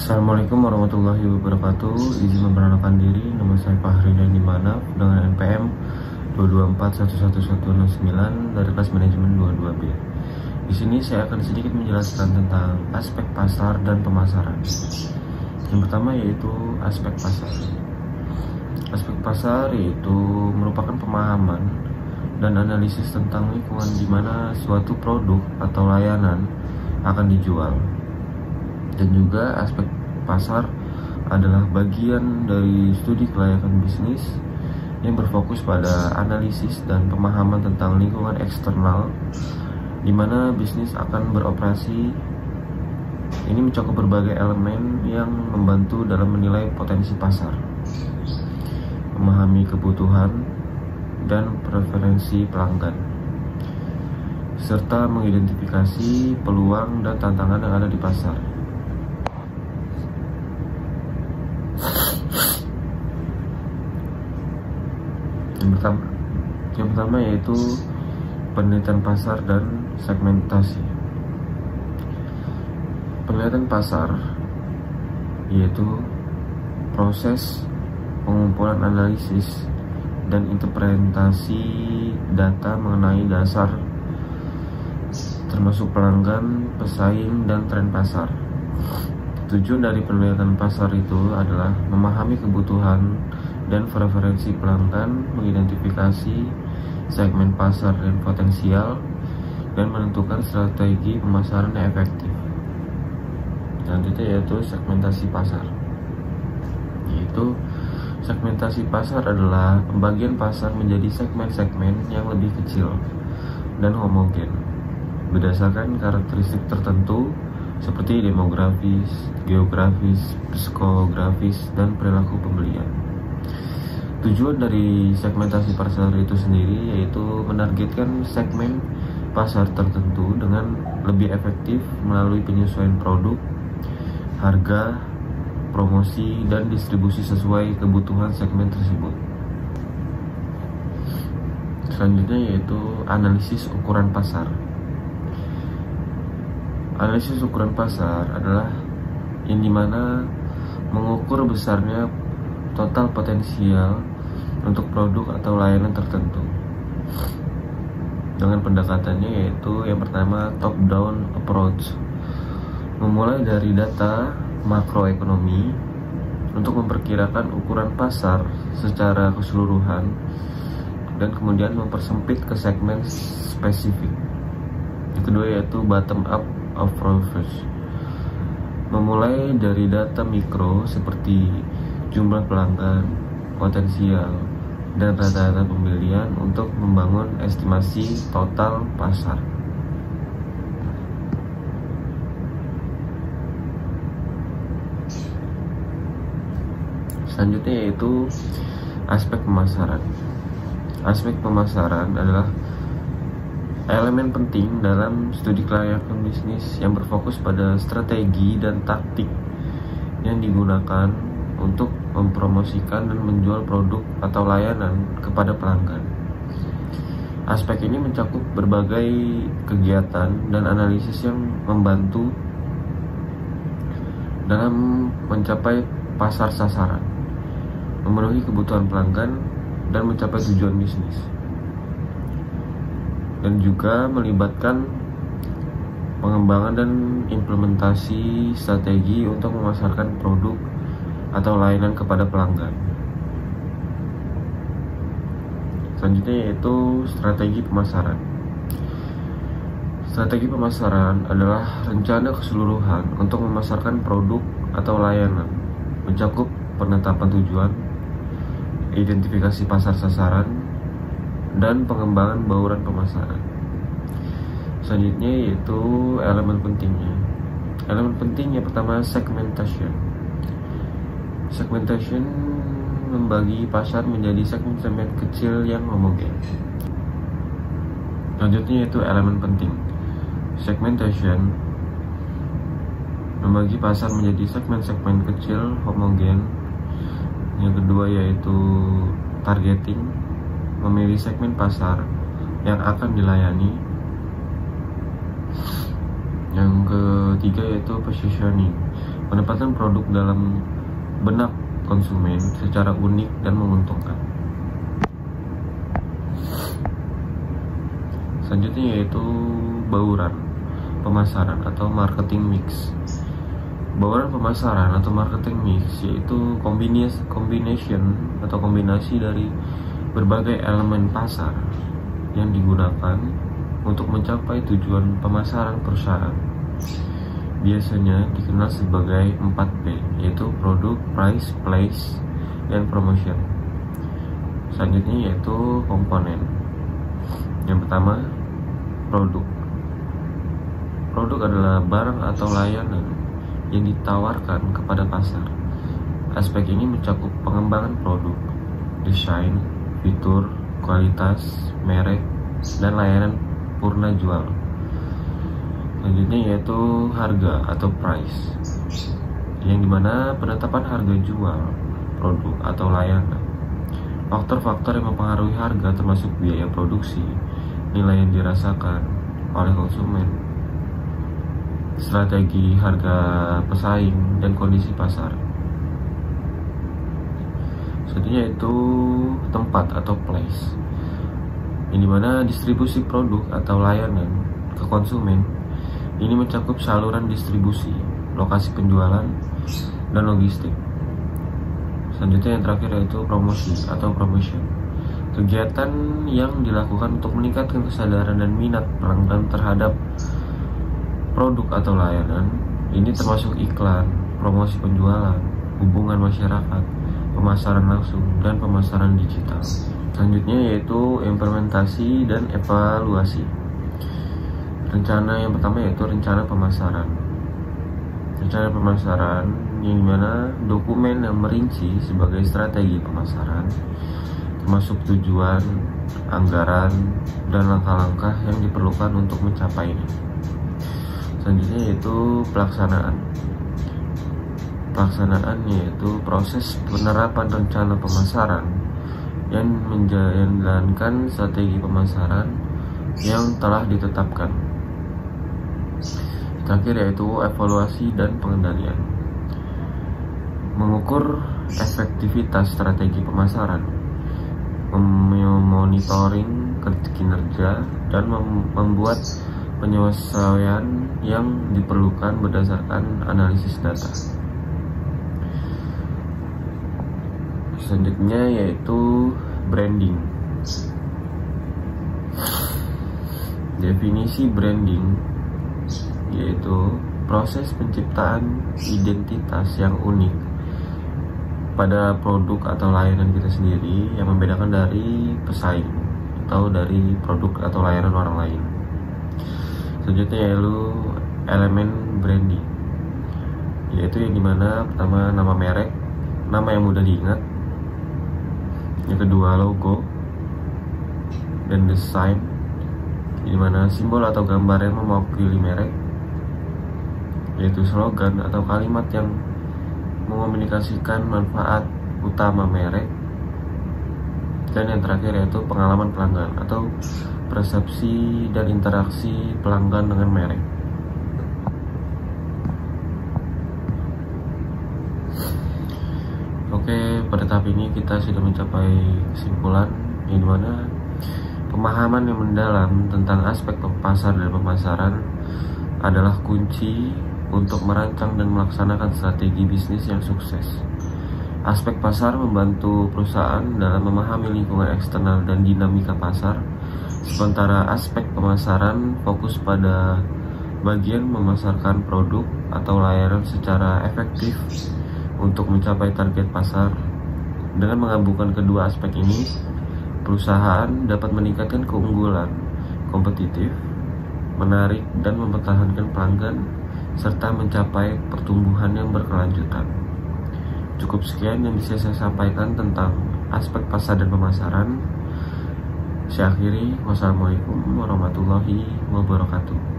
Assalamualaikum warahmatullahi wabarakatuh. Izin memperkenalkan diri, nama saya Fahri dan Dimana dengan NPM 224111109 dari kelas manajemen 22B. Di sini saya akan sedikit menjelaskan tentang aspek pasar dan pemasaran. Yang pertama yaitu aspek pasar. Aspek pasar yaitu merupakan pemahaman dan analisis tentang lingkungan di mana suatu produk atau layanan akan dijual. Dan juga aspek pasar adalah bagian dari studi kelayakan bisnis yang berfokus pada analisis dan pemahaman tentang lingkungan eksternal di mana bisnis akan beroperasi. Ini mencakup berbagai elemen yang membantu dalam menilai potensi pasar, memahami kebutuhan dan preferensi pelanggan, serta mengidentifikasi peluang dan tantangan yang ada di pasar. Yang pertama yaitu penelitian pasar dan segmentasi. Penelitian pasar yaitu proses pengumpulan analisis dan interpretasi data mengenai dasar termasuk pelanggan, pesaing, dan tren pasar. Tujuan dari penelitian pasar itu adalah memahami kebutuhan dan preferensi pelanggan, mengidentifikasi segmen pasar dan potensial, dan menentukan strategi pemasaran yang efektif. Selanjutnya yaitu segmentasi pasar. Yaitu segmentasi pasar adalah pembagian pasar menjadi segmen-segmen yang lebih kecil dan homogen berdasarkan karakteristik tertentu seperti demografis, geografis, psikografis, dan perilaku pembelian. Tujuan dari segmentasi pasar itu sendiri yaitu menargetkan segmen pasar tertentu dengan lebih efektif melalui penyesuaian produk, harga, promosi, dan distribusi sesuai kebutuhan segmen tersebut. Selanjutnya yaitu analisis ukuran pasar. Analisis ukuran pasar adalah yang dimana mengukur besarnya total potensial untuk produk atau layanan tertentu dengan pendekatannya yaitu yang pertama top down approach, memulai dari data makroekonomi untuk memperkirakan ukuran pasar secara keseluruhan dan kemudian mempersempit ke segmen spesifik. Yang kedua yaitu bottom up approach, memulai dari data mikro seperti jumlah pelanggan, potensial, dan rata-rata pembelian untuk membangun estimasi total pasar. Selanjutnya yaitu aspek pemasaran. Aspek pemasaran adalah elemen penting dalam studi kelayakan bisnis yang berfokus pada strategi dan taktik yang digunakan untuk mempromosikan dan menjual produk atau layanan kepada pelanggan. Aspek ini mencakup berbagai kegiatan dan analisis yang membantu dalam mencapai pasar sasaran, memenuhi kebutuhan pelanggan, dan mencapai tujuan bisnis. Dan juga melibatkan pengembangan dan implementasi strategi untuk memasarkan produk atau layanan kepada pelanggan. Selanjutnya yaitu strategi pemasaran. Strategi pemasaran adalah rencana keseluruhan untuk memasarkan produk atau layanan, mencakup penetapan tujuan, identifikasi pasar sasaran, dan pengembangan bauran pemasaran. Selanjutnya yaitu elemen pentingnya. Elemen penting yang pertama segmentation. Segmentation membagi pasar menjadi segmen-segmen kecil yang homogen. Selanjutnya yaitu elemen penting. Segmentation membagi pasar menjadi segmen-segmen kecil homogen. Yang kedua yaitu targeting, memilih segmen pasar yang akan dilayani. Yang ketiga yaitu positioning, menempatkan produk dalam benak konsumen secara unik dan menguntungkan. Selanjutnya yaitu bauran pemasaran atau marketing mix. Bauran pemasaran atau marketing mix yaitu combination atau kombinasi dari berbagai elemen pasar yang digunakan untuk mencapai tujuan pemasaran perusahaan. Biasanya dikenal sebagai 4P, yaitu produk, price, place, dan promotion. Selanjutnya yaitu komponen. Yang pertama, produk. Produk adalah barang atau layanan yang ditawarkan kepada pasar. Aspek ini mencakup pengembangan produk, desain, fitur, kualitas, merek, dan layanan purna jual. Selanjutnya yaitu harga atau price, yang dimana penetapan harga jual produk atau layanan. Faktor-faktor yang mempengaruhi harga termasuk biaya produksi, nilai yang dirasakan oleh konsumen, strategi harga pesaing, dan kondisi pasar. Selanjutnya itu tempat atau place, yang dimana distribusi produk atau layanan ke konsumen ini mencakup saluran distribusi, lokasi penjualan, dan logistik. Selanjutnya yang terakhir yaitu promosi atau promotion, kegiatan yang dilakukan untuk meningkatkan kesadaran dan minat pelanggan terhadap produk atau layanan. Ini termasuk iklan, promosi penjualan, hubungan masyarakat, pemasaran langsung, dan pemasaran digital. Selanjutnya yaitu implementasi dan evaluasi. Rencana yang pertama yaitu rencana pemasaran. Rencana pemasaran yang dimana dokumen yang merinci sebagai strategi pemasaran, termasuk tujuan, anggaran, dan langkah-langkah yang diperlukan untuk mencapainya. Selanjutnya yaitu pelaksanaan. Pelaksanaan yaitu proses penerapan rencana pemasaran yang menjalankan strategi pemasaran yang telah ditetapkan. Terakhir yaitu evaluasi dan pengendalian. Mengukur efektivitas strategi pemasaran, memonitoring kinerja, dan membuat penyesuaian yang diperlukan berdasarkan analisis data. Selanjutnya yaitu branding. Definisi branding yaitu proses penciptaan identitas yang unik pada produk atau layanan kita sendiri yang membedakan dari pesaing atau dari produk atau layanan orang lain. Selanjutnya yaitu elemen branding, yaitu yang dimana pertama nama merek, nama yang mudah diingat. Yang kedua logo dan desain, di mana simbol atau gambar yang mewakili merek, yaitu slogan atau kalimat yang mengomunikasikan manfaat utama merek. Dan yang terakhir yaitu pengalaman pelanggan atau persepsi dan interaksi pelanggan dengan merek. Oke, pada tahap ini kita sudah mencapai kesimpulan yang dimana pemahaman yang mendalam tentang aspek pasar dan pemasaran adalah kunci untuk merancang dan melaksanakan strategi bisnis yang sukses. Aspek pasar membantu perusahaan dalam memahami lingkungan eksternal dan dinamika pasar, sementara aspek pemasaran fokus pada bagian memasarkan produk atau layanan secara efektif untuk mencapai target pasar. Dengan menggabungkan kedua aspek ini, perusahaan dapat meningkatkan keunggulan kompetitif, menarik dan mempertahankan pelanggan, serta mencapai pertumbuhan yang berkelanjutan. Cukup sekian yang bisa saya sampaikan tentang aspek pasar dan pemasaran. Saya akhiri, wassalamualaikum warahmatullahi wabarakatuh.